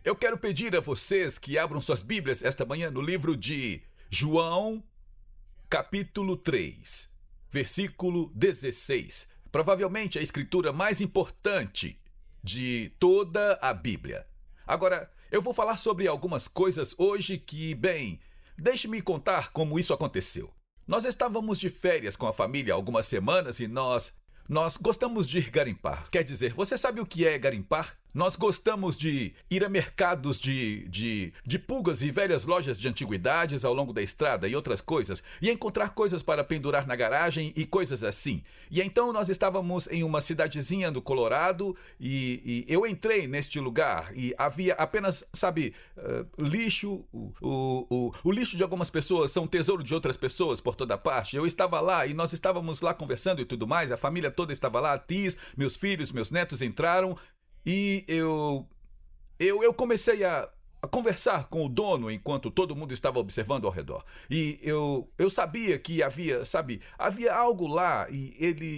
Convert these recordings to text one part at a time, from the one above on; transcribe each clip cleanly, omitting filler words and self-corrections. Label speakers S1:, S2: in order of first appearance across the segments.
S1: Eu quero pedir a vocês que abram suas Bíblias esta manhã no livro de João, capítulo 3, versículo 16. Provavelmente a escritura mais importante de toda a Bíblia. Agora, eu vou falar sobre algumas coisas hoje que, bem, deixe-me contar como isso aconteceu. Nós estávamos de férias com a família há algumas semanas e nós gostamos de garimpar. Quer dizer, você sabe o que é garimpar? Nós gostamos de ir a mercados de pulgas e velhas lojas de antiguidades ao longo da estrada e outras coisas, e encontrar coisas para pendurar na garagem e coisas assim. E então nós estávamos em uma cidadezinha do Colorado e eu entrei neste lugar e havia apenas, lixo. O lixo de algumas pessoas são tesouro de outras pessoas por toda parte. Eu estava lá e nós estávamos lá conversando e tudo mais, a família toda estava lá, tios, meus filhos, meus netos entraram. E eu comecei a conversar com o dono enquanto todo mundo estava observando ao redor. E eu sabia que havia algo lá. E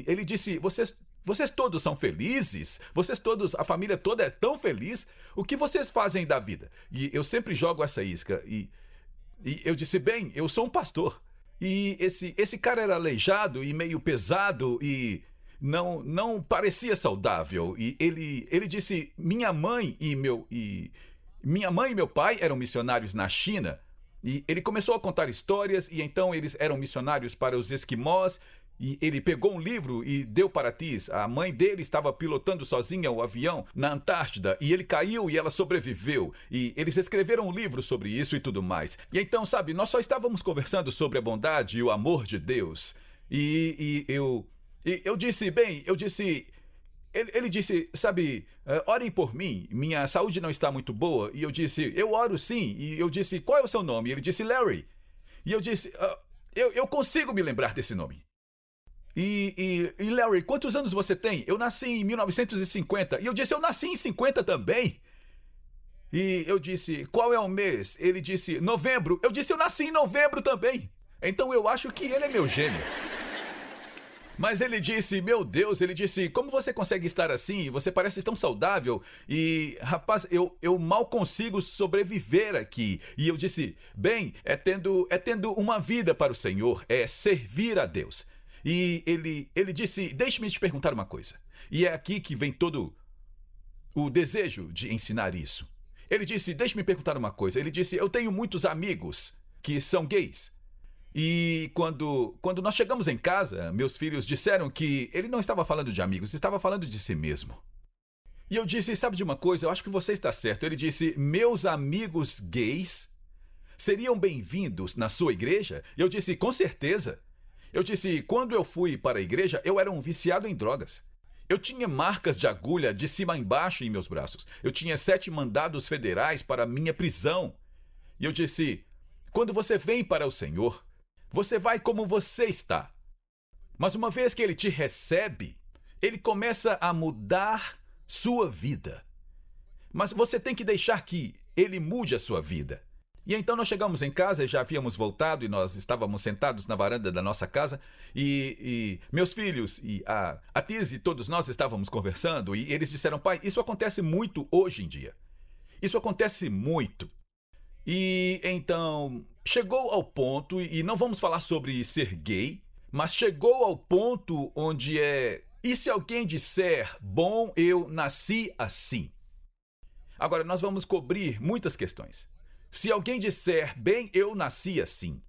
S1: ele disse, vocês todos são felizes? Vocês todos, a família toda é tão feliz? O que vocês fazem da vida? E eu sempre jogo essa isca. E eu disse, bem, eu sou um pastor. E esse cara era aleijado e meio pesado e não parecia saudável. E ele disse, minha mãe e meu pai eram missionários na China. E ele começou a contar histórias e então eles eram missionários para os esquimós. E ele pegou um livro e deu para Tis. A mãe dele estava pilotando sozinha o avião na Antártida e ele caiu e ela sobreviveu. E eles escreveram um livro sobre isso e tudo mais. E então, nós só estávamos conversando sobre a bondade e o amor de Deus. Eu disse, ele disse, orem por mim, minha saúde não está muito boa. E eu disse, eu oro sim. E eu disse, qual é o seu nome? E ele disse, Larry. E eu disse, eu consigo me lembrar desse nome. E Larry, quantos anos você tem? Eu nasci em 1950. E eu disse, eu nasci em 50 também. E eu disse, qual é o mês? Ele disse, novembro. Eu disse, eu nasci em novembro também. Então eu acho que ele é meu gênio. Mas ele disse, meu Deus, como você consegue estar assim? Você parece tão saudável. E, rapaz, eu mal consigo sobreviver aqui. E eu disse, bem, é tendo uma vida para o Senhor, é servir a Deus. E ele disse, deixe-me te perguntar uma coisa. E é aqui que vem todo o desejo de ensinar isso. Ele disse, deixe-me perguntar uma coisa. Ele disse, eu tenho muitos amigos que são gays. E quando nós chegamos em casa, meus filhos disseram que ele não estava falando de amigos, estava falando de si mesmo. E eu disse, sabe de uma coisa, eu acho que você está certo. Ele disse, meus amigos gays seriam bem-vindos na sua igreja? E eu disse, com certeza. Eu disse, quando eu fui para a igreja, eu era um viciado em drogas. Eu tinha marcas de agulha de cima a embaixo em meus braços. Eu tinha 7 mandados federais para minha prisão. E eu disse, quando você vem para o Senhor, você vai como você está. Mas uma vez que ele te recebe, ele começa a mudar sua vida. Mas você tem que deixar que ele mude a sua vida. E então nós chegamos em casa e já havíamos voltado e nós estávamos sentados na varanda da nossa casa e meus filhos e a Tiz e todos nós estávamos conversando e eles disseram, pai, isso acontece muito hoje em dia. Isso acontece muito. E então chegou ao ponto, e não vamos falar sobre ser gay, mas chegou ao ponto onde e se alguém disser, bom, eu nasci assim? Agora, nós vamos cobrir muitas questões. Se alguém disser, bem, eu nasci assim.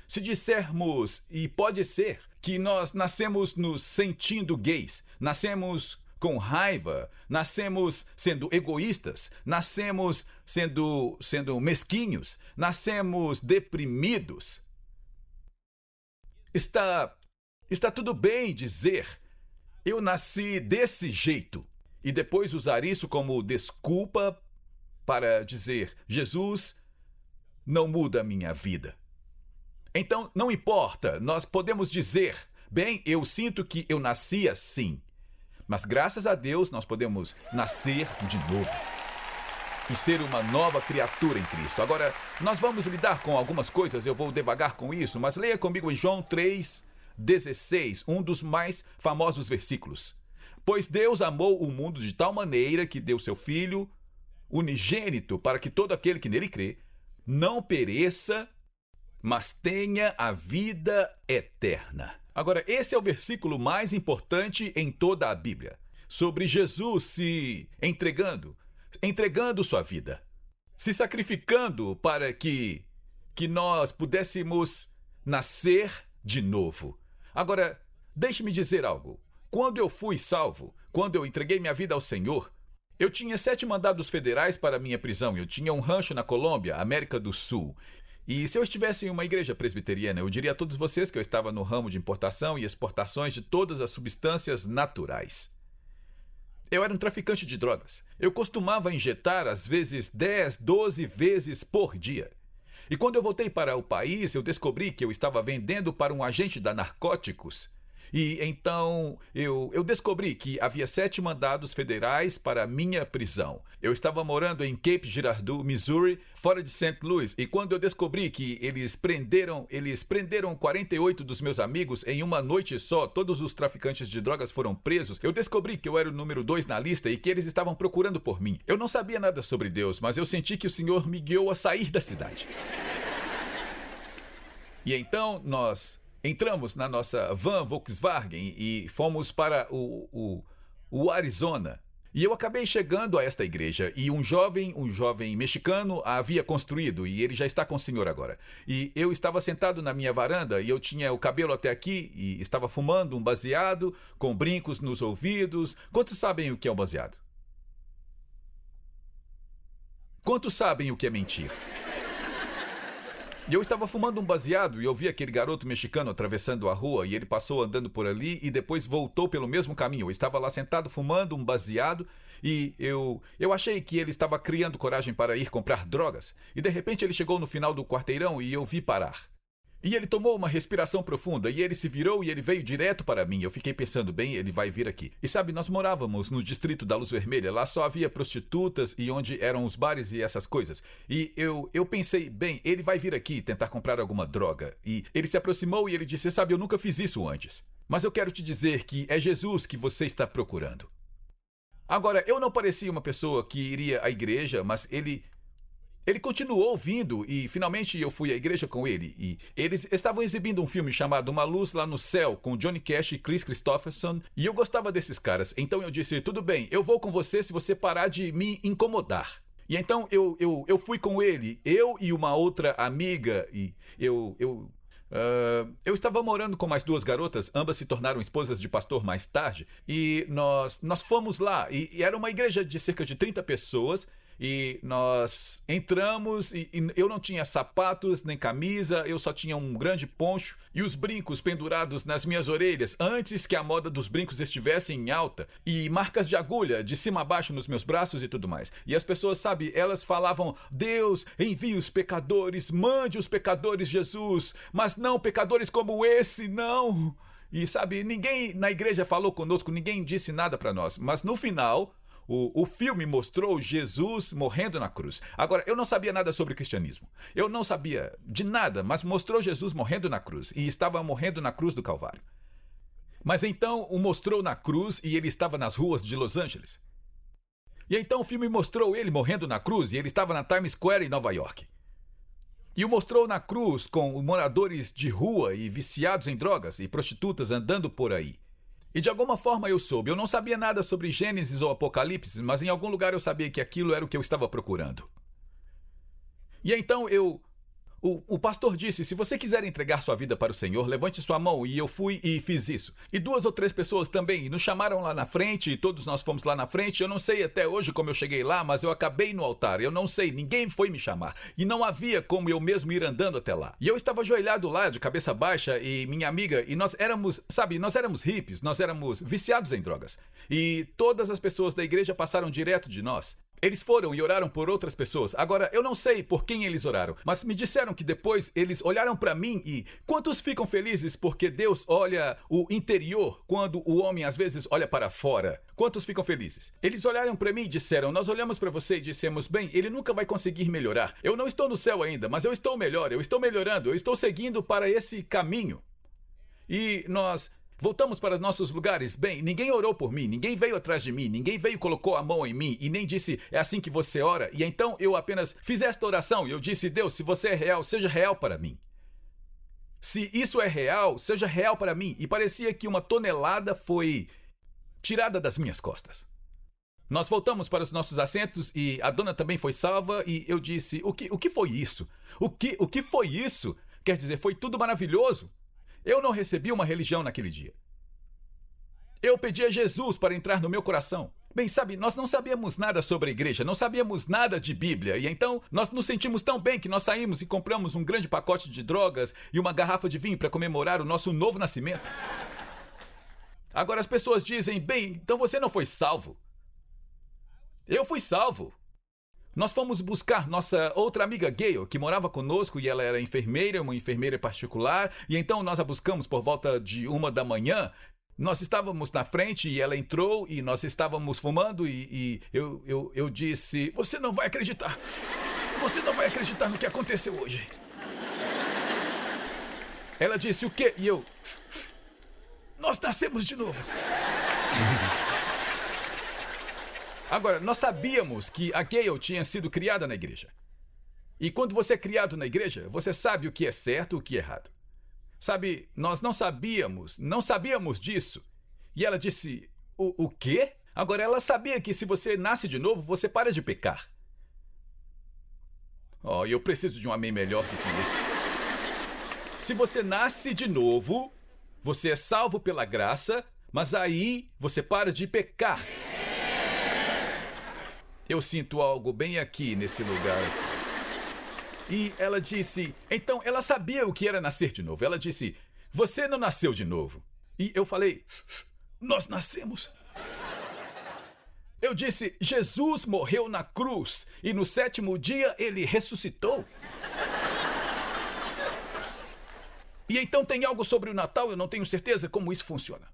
S1: Se dissermos, e pode ser, que nós nascemos nos sentindo gays, nascemos com raiva, nascemos sendo egoístas, nascemos sendo mesquinhos, nascemos deprimidos. Está tudo bem dizer, eu nasci desse jeito, e depois usar isso como desculpa para dizer, Jesus não muda a minha vida. Então, não importa, nós podemos dizer, bem, eu sinto que eu nasci assim. Mas graças a Deus nós podemos nascer de novo e ser uma nova criatura em Cristo. Agora, nós vamos lidar com algumas coisas, eu vou devagar com isso, mas leia comigo em João 3,16, um dos mais famosos versículos. Pois Deus amou o mundo de tal maneira que deu seu Filho unigênito, para que todo aquele que nele crê não pereça, mas tenha a vida eterna. Agora, esse é o versículo mais importante em toda a Bíblia, sobre Jesus se entregando sua vida, se sacrificando para que nós pudéssemos nascer de novo. Agora, deixe-me dizer algo. Quando eu fui salvo, quando eu entreguei minha vida ao Senhor, eu tinha 7 mandados federais para minha prisão. Eu tinha um rancho na Colômbia, América do Sul. E se eu estivesse em uma igreja presbiteriana, eu diria a todos vocês que eu estava no ramo de importação e exportações de todas as substâncias naturais. Eu era um traficante de drogas. Eu costumava injetar, às vezes, 10, 12 vezes por dia. E quando eu voltei para o país, eu descobri que eu estava vendendo para um agente da narcóticos. E então eu descobri que havia 7 mandados federais para minha prisão. Eu estava morando em Cape Girardeau, Missouri, fora de St. Louis, e quando eu descobri que eles prenderam 48 dos meus amigos em uma noite só, todos os traficantes de drogas foram presos, eu descobri que eu era o número 2 na lista e que eles estavam procurando por mim. Eu não sabia nada sobre Deus, mas eu senti que o Senhor me guiou a sair da cidade. E então nós entramos na nossa van Volkswagen e fomos para o Arizona. E eu acabei chegando a esta igreja e um jovem mexicano a havia construído e ele já está com o Senhor agora. E eu estava sentado na minha varanda e eu tinha o cabelo até aqui e estava fumando um baseado com brincos nos ouvidos. Quantos sabem o que é um baseado? Quantos sabem o que é mentir? E eu estava fumando um baseado e eu vi aquele garoto mexicano atravessando a rua e ele passou andando por ali e depois voltou pelo mesmo caminho. Eu estava lá sentado fumando um baseado e eu achei que ele estava criando coragem para ir comprar drogas. E de repente ele chegou no final do quarteirão e eu vi parar. E ele tomou uma respiração profunda e ele se virou e ele veio direto para mim. Eu fiquei pensando, bem, ele vai vir aqui. E sabe, nós morávamos no distrito da Luz Vermelha. Lá só havia prostitutas e onde eram os bares e essas coisas. E eu pensei, bem, ele vai vir aqui tentar comprar alguma droga. E ele se aproximou e ele disse, sabe, eu nunca fiz isso antes. Mas eu quero te dizer que é Jesus que você está procurando. Agora, eu não parecia uma pessoa que iria à igreja, mas ele continuou vindo e finalmente eu fui à igreja com ele e eles estavam exibindo um filme chamado Uma Luz Lá no Céu com Johnny Cash e Chris Christopherson e eu gostava desses caras. Então eu disse, tudo bem, eu vou com você se você parar de me incomodar. E então eu fui com ele, eu e uma outra amiga e eu estava morando com mais 2 garotas, ambas se tornaram esposas de pastor mais tarde e nós fomos lá e era uma igreja de cerca de 30 pessoas. E nós entramos e eu não tinha sapatos nem camisa, eu só tinha um grande poncho e os brincos pendurados nas minhas orelhas antes que a moda dos brincos estivesse em alta e marcas de agulha de cima a baixo nos meus braços e tudo mais. E as pessoas, sabe, elas falavam, Deus, envie os pecadores, mande os pecadores, Jesus, mas não pecadores como esse, não. E sabe, ninguém na igreja falou conosco, ninguém disse nada para nós, mas no final o filme mostrou Jesus morrendo na cruz. Agora, eu não sabia nada sobre cristianismo. Eu não sabia de nada, mas mostrou Jesus morrendo na cruz. E estava morrendo na cruz do Calvário. Mas então o mostrou na cruz e ele estava nas ruas de Los Angeles. E então o filme mostrou ele morrendo na cruz e ele estava na Times Square em Nova York. E o mostrou na cruz com moradores de rua e viciados em drogas e prostitutas andando por aí. E de alguma forma eu soube. Eu não sabia nada sobre Gênesis ou Apocalipse, mas em algum lugar eu sabia que aquilo era o que eu estava procurando. E então o pastor disse, se você quiser entregar sua vida para o Senhor, levante sua mão. E eu fui e fiz isso. E 2 ou 3 pessoas também nos chamaram lá na frente e todos nós fomos lá na frente. Eu não sei até hoje como eu cheguei lá, mas eu acabei no altar. Eu não sei, ninguém foi me chamar. E não havia como eu mesmo ir andando até lá. E eu estava ajoelhado lá, de cabeça baixa, e minha amiga, e nós éramos, sabe, nós éramos hippies, nós éramos viciados em drogas. E todas as pessoas da igreja passaram direto de nós. Eles foram e oraram por outras pessoas. Agora, eu não sei por quem eles oraram, mas me disseram que depois eles olharam para mim e quantos ficam felizes porque Deus olha o interior quando o homem às vezes olha para fora? Quantos ficam felizes? Eles olharam para mim e disseram, nós olhamos para você e dissemos, bem, ele nunca vai conseguir melhorar. Eu não estou no céu ainda, mas eu estou melhor, eu estou melhorando, eu estou seguindo para esse caminho. E nós Voltamos para nossos lugares. Bem, ninguém orou por mim, ninguém veio atrás de mim, ninguém veio e colocou a mão em mim e nem disse, é assim que você ora. E então eu apenas fiz esta oração e eu disse, Deus, se você é real, seja real para mim. Se isso é real, seja real para mim. E parecia que uma tonelada foi tirada das minhas costas. Nós voltamos para os nossos assentos e a dona também foi salva e eu disse, o que foi isso? O que foi isso? Quer dizer, foi tudo maravilhoso. Eu não recebi uma religião naquele dia. Eu pedi a Jesus para entrar no meu coração. Bem, sabe, nós não sabíamos nada sobre a igreja, não sabíamos nada de Bíblia. E então, nós nos sentimos tão bem que nós saímos e compramos um grande pacote de drogas e uma garrafa de vinho para comemorar o nosso novo nascimento. Agora as pessoas dizem, bem, então você não foi salvo. Eu fui salvo. Nós fomos buscar nossa outra amiga Gayle, que morava conosco e ela era enfermeira, uma enfermeira particular, e então nós a buscamos por volta de 1 da manhã. Nós estávamos na frente e ela entrou e nós estávamos fumando e eu disse, você não vai acreditar no que aconteceu hoje. Ela disse, o quê? E eu, nós nascemos de novo. Agora, nós sabíamos que a Gayle tinha sido criada na igreja. E quando você é criado na igreja, você sabe o que é certo e o que é errado. Sabe, nós não sabíamos disso. E ela disse, o quê? Agora, ela sabia que se você nasce de novo, você para de pecar. Oh, eu preciso de um amém melhor do que esse. Se você nasce de novo, você é salvo pela graça, mas aí você para de pecar. Eu sinto algo bem aqui, nesse lugar aqui. E ela disse, então ela sabia o que era nascer de novo. Ela disse, você não nasceu de novo. E eu falei, nós nascemos. Eu disse, Jesus morreu na cruz e no 7º dia ele ressuscitou. E então tem algo sobre o Natal, eu não tenho certeza como isso funciona.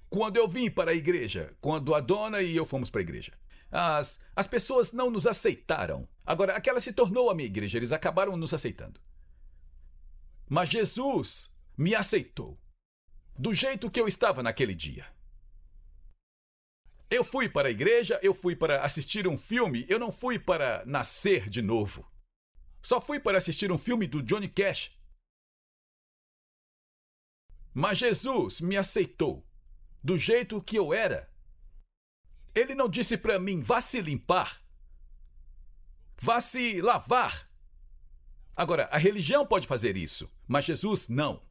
S1: Quando eu vim para a igreja, quando a dona e eu fomos para a igreja, as pessoas não nos aceitaram. Agora, aquela se tornou a minha igreja, eles acabaram nos aceitando. Mas Jesus me aceitou, do jeito que eu estava naquele dia. Eu fui para a igreja, eu fui para assistir um filme, eu não fui para nascer de novo. Só fui para assistir um filme do Johnny Cash. Mas Jesus me aceitou, do jeito que eu era. Ele não disse para mim, vá se limpar, vá se lavar. Agora, a religião pode fazer isso, mas Jesus não.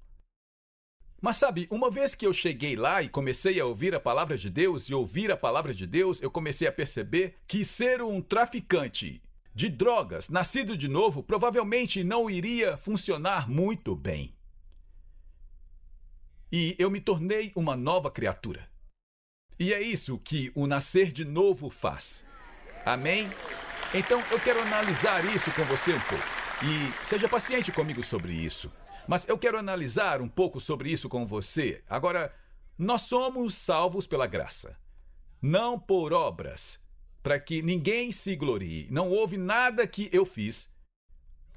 S1: Mas sabe, uma vez que eu cheguei lá e comecei a ouvir a palavra de Deus e ouvir a palavra de Deus, eu comecei a perceber que ser um traficante de drogas, nascido de novo, provavelmente não iria funcionar muito bem. E eu me tornei uma nova criatura. E é isso que o nascer de novo faz. Amém? Então eu quero analisar isso com você um pouco. E seja paciente comigo sobre isso. Mas eu quero analisar um pouco sobre isso com você. Agora, nós somos salvos pela graça, não por obras, para que ninguém se glorie. Não houve nada que eu fiz,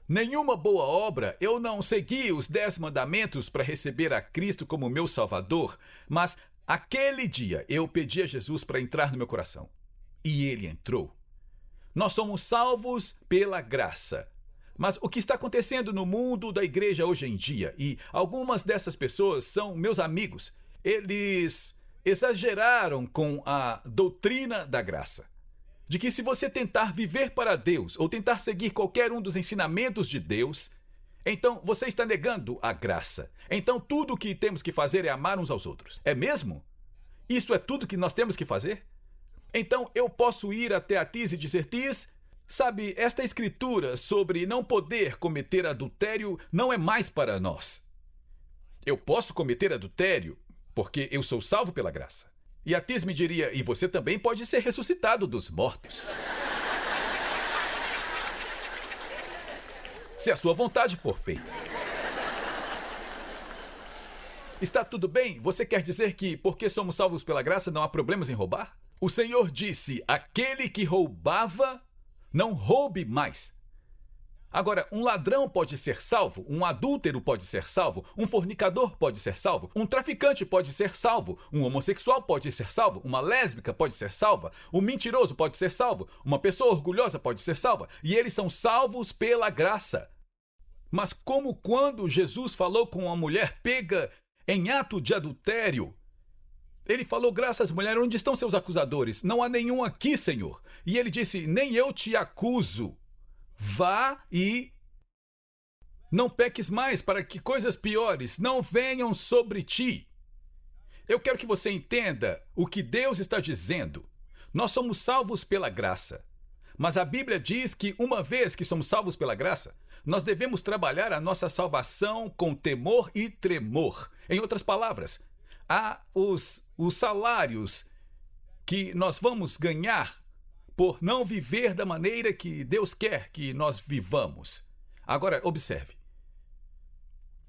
S1: nenhuma boa obra. Eu não segui os 10 mandamentos para receber a Cristo como meu Salvador, mas aquele dia eu pedi a Jesus para entrar no meu coração. E ele entrou. Nós somos salvos pela graça. Mas o que está acontecendo no mundo da igreja hoje em dia, e algumas dessas pessoas são meus amigos, eles exageraram com a doutrina da graça. De que se você tentar viver para Deus ou tentar seguir qualquer um dos ensinamentos de Deus, então você está negando a graça. Então tudo o que temos que fazer é amar uns aos outros. É mesmo? Isso é tudo que nós temos que fazer? Então eu posso ir até a Tis e dizer, Tis, sabe, esta escritura sobre não poder cometer adultério não é mais para nós. Eu posso cometer adultério porque eu sou salvo pela graça. E a Tis me diria, e você também pode ser ressuscitado dos mortos. Se a sua vontade for feita. Está tudo bem? Você quer dizer que porque somos salvos pela graça não há problemas em roubar? O Senhor disse, aquele que roubava, não roube mais. Agora, um ladrão pode ser salvo, um adúltero pode ser salvo, um fornicador pode ser salvo, um traficante pode ser salvo, um homossexual pode ser salvo, uma lésbica pode ser salva, um mentiroso pode ser salvo, uma pessoa orgulhosa pode ser salva, e eles são salvos pela graça. Mas como quando Jesus falou com uma mulher pega em ato de adultério, ele falou: graças, mulher, onde estão seus acusadores? Não há nenhum aqui, Senhor. E ele disse: nem eu te acuso. Vá e não peques mais, para que coisas piores não venham sobre ti. Eu quero que você entenda o que Deus está dizendo. Nós somos salvos pela graça. Mas a Bíblia diz que uma vez que somos salvos pela graça, nós devemos trabalhar a nossa salvação com temor e tremor. Em outras palavras, há os salários que nós vamos ganhar por não viver da maneira que Deus quer que nós vivamos. Agora, observe.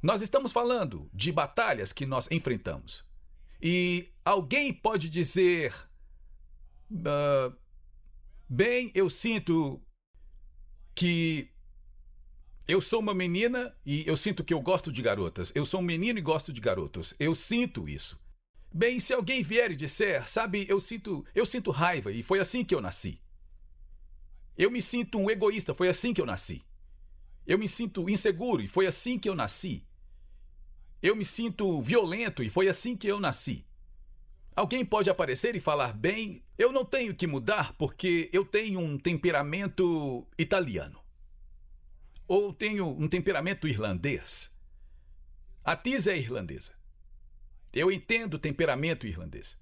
S1: Nós estamos falando de batalhas que nós enfrentamos. E alguém pode dizer: bem, eu sinto que eu sou uma menina e eu sinto que eu gosto de garotas. Eu sou um menino e gosto de garotos. Eu sinto isso. Bem, se alguém vier e disser: sabe, eu sinto raiva e foi assim que eu nasci. Eu me sinto um egoísta, foi assim que eu nasci. Eu me sinto inseguro e foi assim que eu nasci. Eu me sinto violento e foi assim que eu nasci. Alguém pode aparecer e falar: bem, eu não tenho que mudar porque eu tenho um temperamento italiano. Ou tenho um temperamento irlandês. A Tis é irlandesa. Eu entendo o temperamento irlandês.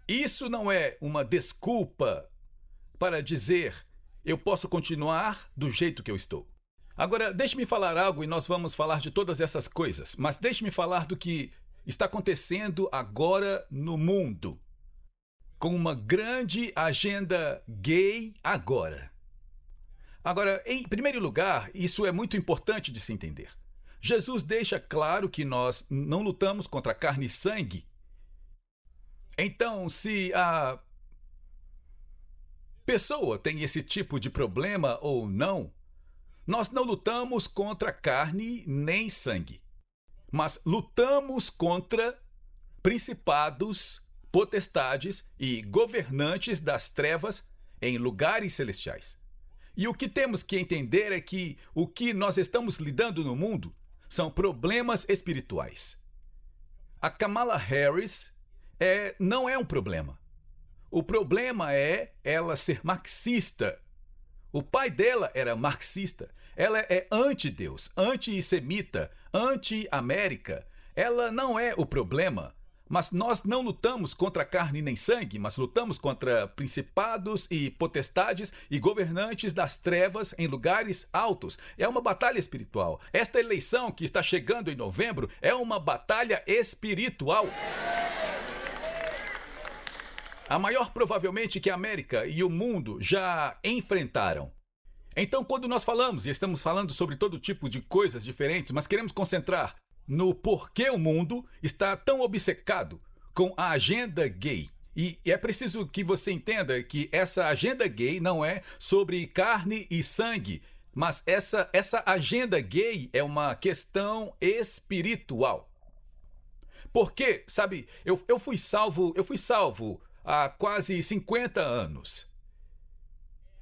S1: Isso não é uma desculpa para dizer: eu posso continuar do jeito que eu estou. Agora, deixe-me falar algo e nós vamos falar de todas essas coisas, mas deixe-me falar do que está acontecendo agora no mundo, com uma grande agenda gay agora. Agora, em primeiro lugar, isso é muito importante de se entender. Jesus deixa claro que nós não lutamos contra carne e sangue. Então, se a pessoa tem esse tipo de problema ou não, nós não lutamos contra carne nem sangue, mas lutamos contra principados, potestades e governantes das trevas em lugares celestiais. E o que temos que entender é que o que nós estamos lidando no mundo são problemas espirituais. A Kamala Harris não é um problema. O problema é ela ser marxista. O pai dela era marxista. Ela é anti-Deus, anti-semita, anti-América. Ela não é o problema. Mas nós não lutamos contra carne nem sangue, mas lutamos contra principados e potestades e governantes das trevas em lugares altos. É uma batalha espiritual. Esta eleição que está chegando em novembro é uma batalha espiritual. A maior provavelmente que a América e o mundo já enfrentaram. Então, quando nós falamos, e estamos falando sobre todo tipo de coisas diferentes, mas queremos concentrar no porquê o mundo está tão obcecado com a agenda gay. E é preciso que você entenda que essa agenda gay não é sobre carne e sangue, mas essa agenda gay é uma questão espiritual. Porque, sabe, eu fui salvo há quase 50 anos.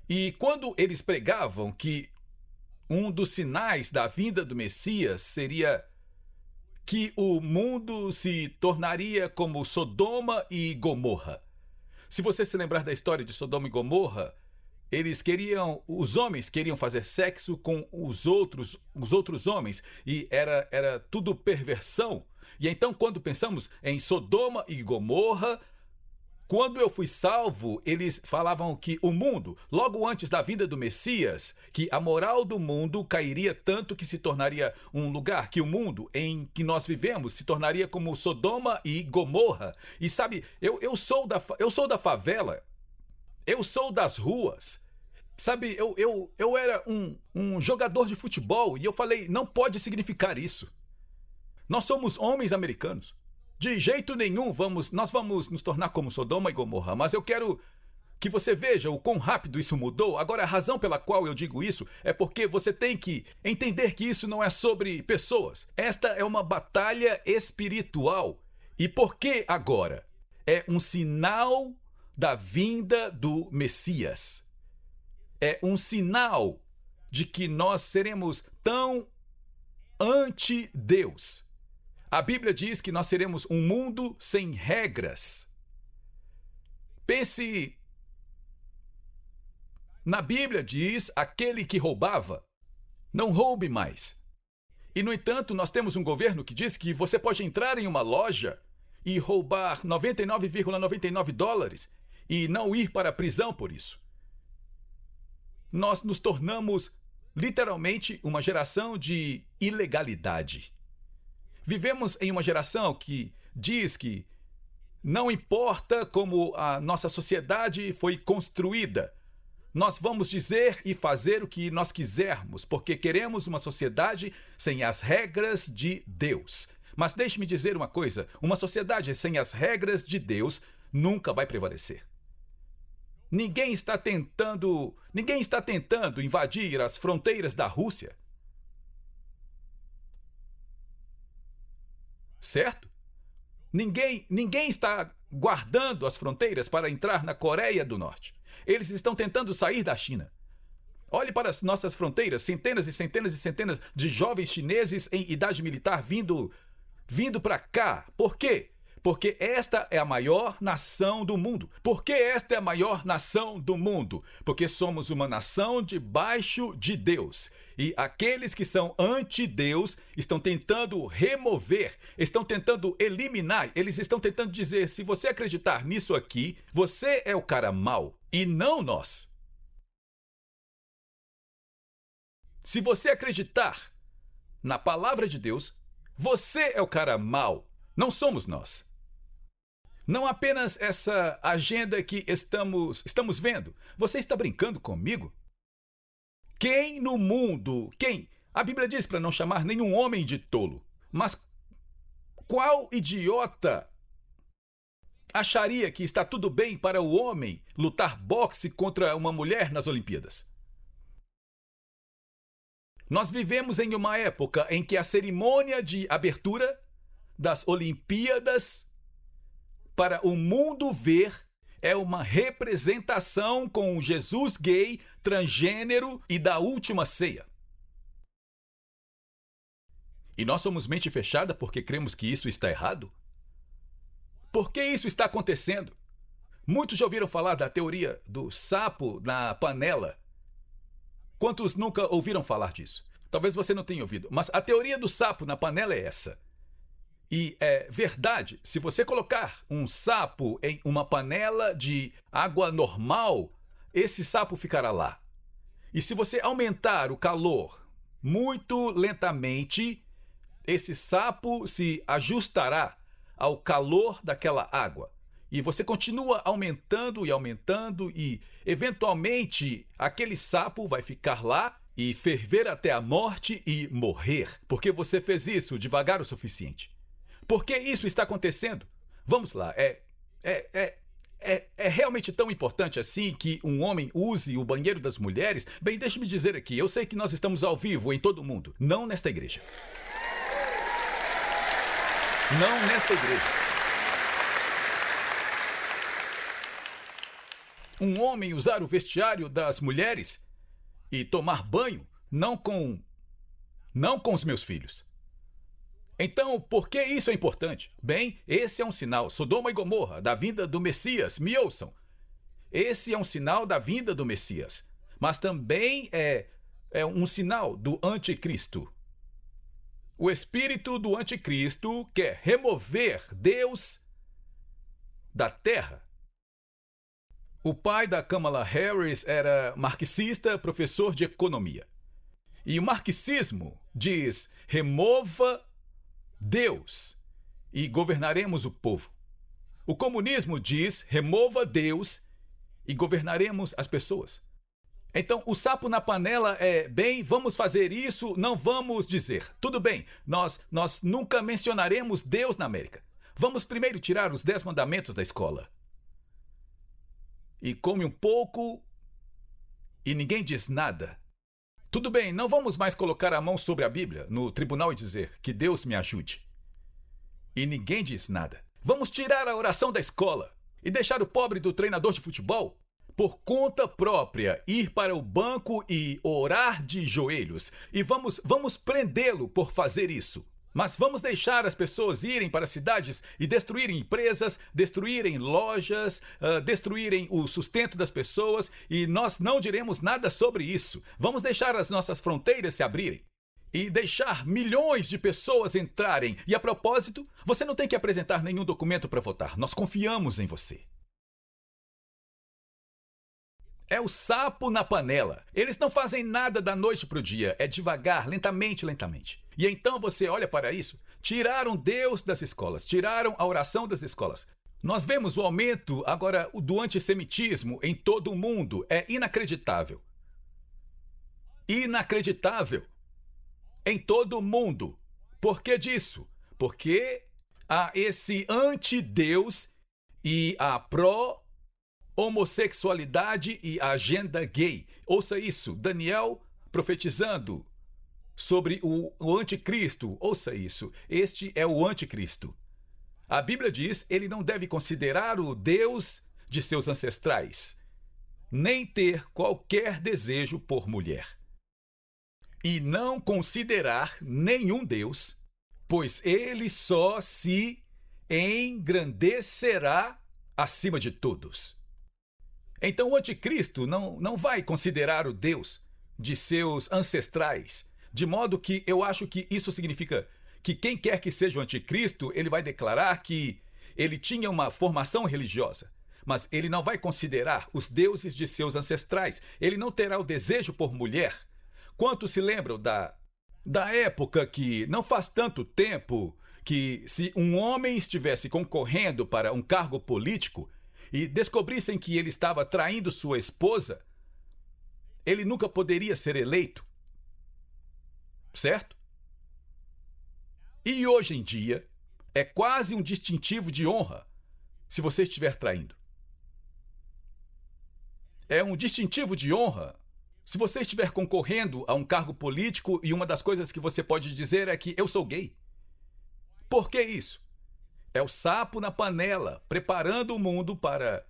S1: E quando eles pregavam que um dos sinais da vinda do Messias seria que o mundo se tornaria como Sodoma e Gomorra. Se você se lembrar da história de Sodoma e Gomorra, os homens queriam fazer sexo com os outros homens, e era tudo perversão. E então, quando pensamos em Sodoma e Gomorra, quando eu fui salvo, eles falavam que o mundo, logo antes da vinda do Messias, que a moral do mundo cairia tanto que se tornaria um lugar, que o mundo em que nós vivemos se tornaria como Sodoma e Gomorra. E sabe, eu sou da favela, eu sou das ruas. Sabe, eu era um jogador de futebol e eu falei: não pode significar isso. Nós somos homens americanos. De jeito nenhum nós vamos nos tornar como Sodoma e Gomorra, mas eu quero que você veja o quão rápido isso mudou. Agora, a razão pela qual eu digo isso é porque você tem que entender que isso não é sobre pessoas. Esta é uma batalha espiritual. E por que agora? É um sinal da vinda do Messias. É um sinal de que nós seremos tão anti-Deus. A Bíblia diz que nós seremos um mundo sem regras. Pense, na Bíblia diz, aquele que roubava, não roube mais. E, no entanto, nós temos um governo que diz que você pode entrar em uma loja e roubar 99,99 dólares e não ir para a prisão por isso. Nós nos tornamos literalmente uma geração de ilegalidade. Vivemos em uma geração que diz que não importa como a nossa sociedade foi construída, nós vamos dizer e fazer o que nós quisermos, porque queremos uma sociedade sem as regras de Deus. Mas deixe-me dizer uma coisa, uma sociedade sem as regras de Deus nunca vai prevalecer. Ninguém está tentando invadir as fronteiras da Rússia. Certo? Ninguém está guardando as fronteiras para entrar na Coreia do Norte. Eles estão tentando sair da China. Olhe para as nossas fronteiras, centenas e centenas e centenas de jovens chineses em idade militar vindo para cá. Por quê? Porque esta é a maior nação do mundo. Por que esta é a maior nação do mundo? Porque somos uma nação debaixo de Deus. E aqueles que são anti-Deus estão tentando remover, estão tentando eliminar, eles estão tentando dizer, se você acreditar nisso aqui, você é o cara mau e não nós. Se você acreditar na palavra de Deus, você é o cara mau, não somos nós. Não apenas essa agenda que estamos vendo. Você está brincando comigo? Quem no mundo, a Bíblia diz para não chamar nenhum homem de tolo. Mas qual idiota acharia que está tudo bem para o homem lutar boxe contra uma mulher nas Olimpíadas? Nós vivemos em uma época em que a cerimônia de abertura das Olimpíadas para o mundo ver é uma representação com Jesus gay, transgênero e da última ceia. E nós somos mente fechada porque cremos que isso está errado? Por que isso está acontecendo? Muitos já ouviram falar da teoria do sapo na panela. Quantos nunca ouviram falar disso? Talvez você não tenha ouvido, mas a teoria do sapo na panela é essa. E é verdade, se você colocar um sapo em uma panela de água normal, esse sapo ficará lá. E se você aumentar o calor muito lentamente, esse sapo se ajustará ao calor daquela água. E você continua aumentando e aumentando e, eventualmente, aquele sapo vai ficar lá e ferver até a morte e morrer, porque você fez isso devagar o suficiente. Por que isso está acontecendo? Vamos lá, é realmente tão importante assim que um homem use o banheiro das mulheres? Bem, deixe-me dizer aqui, eu sei que nós estamos ao vivo em todo o mundo, não nesta igreja. Não nesta igreja. Um homem usar o vestiário das mulheres e tomar banho, não com os meus filhos. Então, por que isso é importante? Bem, esse é um sinal, Sodoma e Gomorra, da vinda do Messias. Me ouçam. Esse é um sinal da vinda do Messias. Mas também é um sinal do anticristo. O espírito do anticristo quer remover Deus da terra. O pai da Kamala Harris era marxista, professor de economia. E o marxismo diz, remova Deus e governaremos o povo. O comunismo diz, remova Deus e governaremos as pessoas. Então, o sapo na panela é, bem, vamos fazer isso, não vamos dizer. Tudo bem, nós nunca mencionaremos Deus na América. Vamos primeiro tirar os 10 mandamentos da escola. e come um pouco e ninguém diz nada. Tudo bem, não vamos mais colocar a mão sobre a Bíblia no tribunal e dizer que Deus me ajude. E ninguém diz nada. Vamos tirar a oração da escola e deixar o pobre do treinador de futebol, por conta própria, ir para o banco e orar de joelhos. E vamos prendê-lo por fazer isso. Mas vamos deixar as pessoas irem para cidades e destruírem empresas, destruírem lojas, destruírem o sustento das pessoas, e nós não diremos nada sobre isso. Vamos deixar as nossas fronteiras se abrirem e deixar milhões de pessoas entrarem. E a propósito, você não tem que apresentar nenhum documento para votar. Nós confiamos em você. É o sapo na panela. Eles não fazem nada da noite para o dia. É devagar, lentamente, lentamente. E então você olha para isso. Tiraram Deus das escolas. Tiraram a oração das escolas. Nós vemos o aumento agora do antissemitismo em todo o mundo. É inacreditável. Inacreditável. Em todo o mundo. Por que disso? Porque há esse anti-Deus e a homossexualidade e a agenda gay. Ouça isso, Daniel profetizando sobre o anticristo. Ouça isso, este é o anticristo. A Bíblia diz, ele não deve considerar o Deus de seus ancestrais, nem ter qualquer desejo por mulher. E não considerar nenhum Deus, pois ele só se engrandecerá acima de todos. Então o anticristo não vai considerar o Deus de seus ancestrais, de modo que eu acho que isso significa que quem quer que seja o anticristo, ele vai declarar que ele tinha uma formação religiosa, mas ele não vai considerar os deuses de seus ancestrais, ele não terá o desejo por mulher. Quantos se lembram da época que não faz tanto tempo que se um homem estivesse concorrendo para um cargo político, e descobrissem que ele estava traindo sua esposa, ele nunca poderia ser eleito. Certo? E hoje em dia, é quase um distintivo de honra se você estiver traindo. É um distintivo de honra se você estiver concorrendo a um cargo político e uma das coisas que você pode dizer é que eu sou gay. Por que isso? É o sapo na panela, preparando o mundo para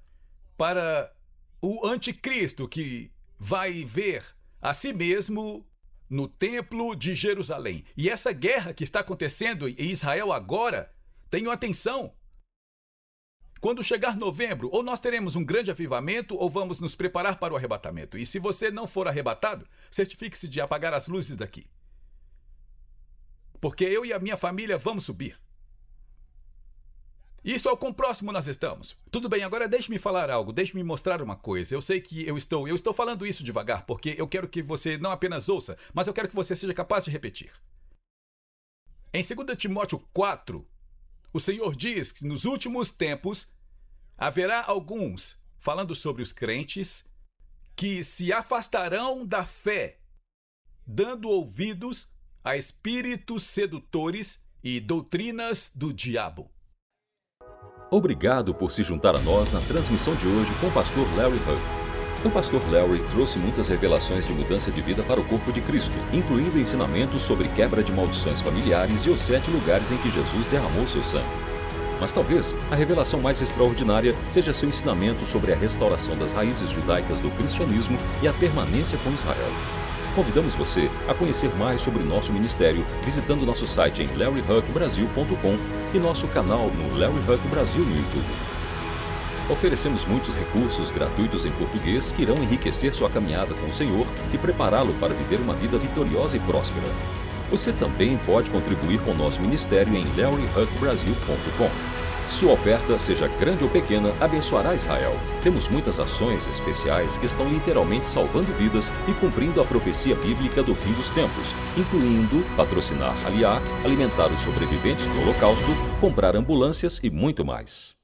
S1: o anticristo que vai ver a si mesmo no templo de Jerusalém. E essa guerra que está acontecendo em Israel agora, tenham atenção. Quando chegar novembro, ou nós teremos um grande avivamento, ou vamos nos preparar para o arrebatamento. E se você não for arrebatado, certifique-se de apagar as luzes daqui. Porque eu e a minha família vamos subir. Isso é o quão próximo nós estamos. Tudo bem, agora deixe-me falar algo, deixe-me mostrar uma coisa. Eu sei que eu estou falando isso devagar, porque eu quero que você não apenas ouça, mas eu quero que você seja capaz de repetir. Em 2 Timóteo 4, o Senhor diz que nos últimos tempos haverá alguns, falando sobre os crentes, que se afastarão da fé, dando ouvidos a espíritos sedutores e doutrinas do diabo.
S2: Obrigado por se juntar a nós na transmissão de hoje com o pastor Larry Hug. O pastor Larry trouxe muitas revelações de mudança de vida para o corpo de Cristo, incluindo ensinamentos sobre quebra de maldições familiares e os 7 lugares em que Jesus derramou seu sangue. Mas talvez a revelação mais extraordinária seja seu ensinamento sobre a restauração das raízes judaicas do cristianismo e a permanência com Israel. Convidamos você a conhecer mais sobre o nosso ministério visitando nosso site em larryhugbrasil.com e nosso canal no Larry Hug Brasil no YouTube. Oferecemos muitos recursos gratuitos em português que irão enriquecer sua caminhada com o Senhor e prepará-lo para viver uma vida vitoriosa e próspera. Você também pode contribuir com o nosso ministério em larryhugbrasil.com. Sua oferta, seja grande ou pequena, abençoará Israel. Temos muitas ações especiais que estão literalmente salvando vidas e cumprindo a profecia bíblica do fim dos tempos, incluindo patrocinar Aliá, alimentar os sobreviventes do Holocausto, comprar ambulâncias e muito mais.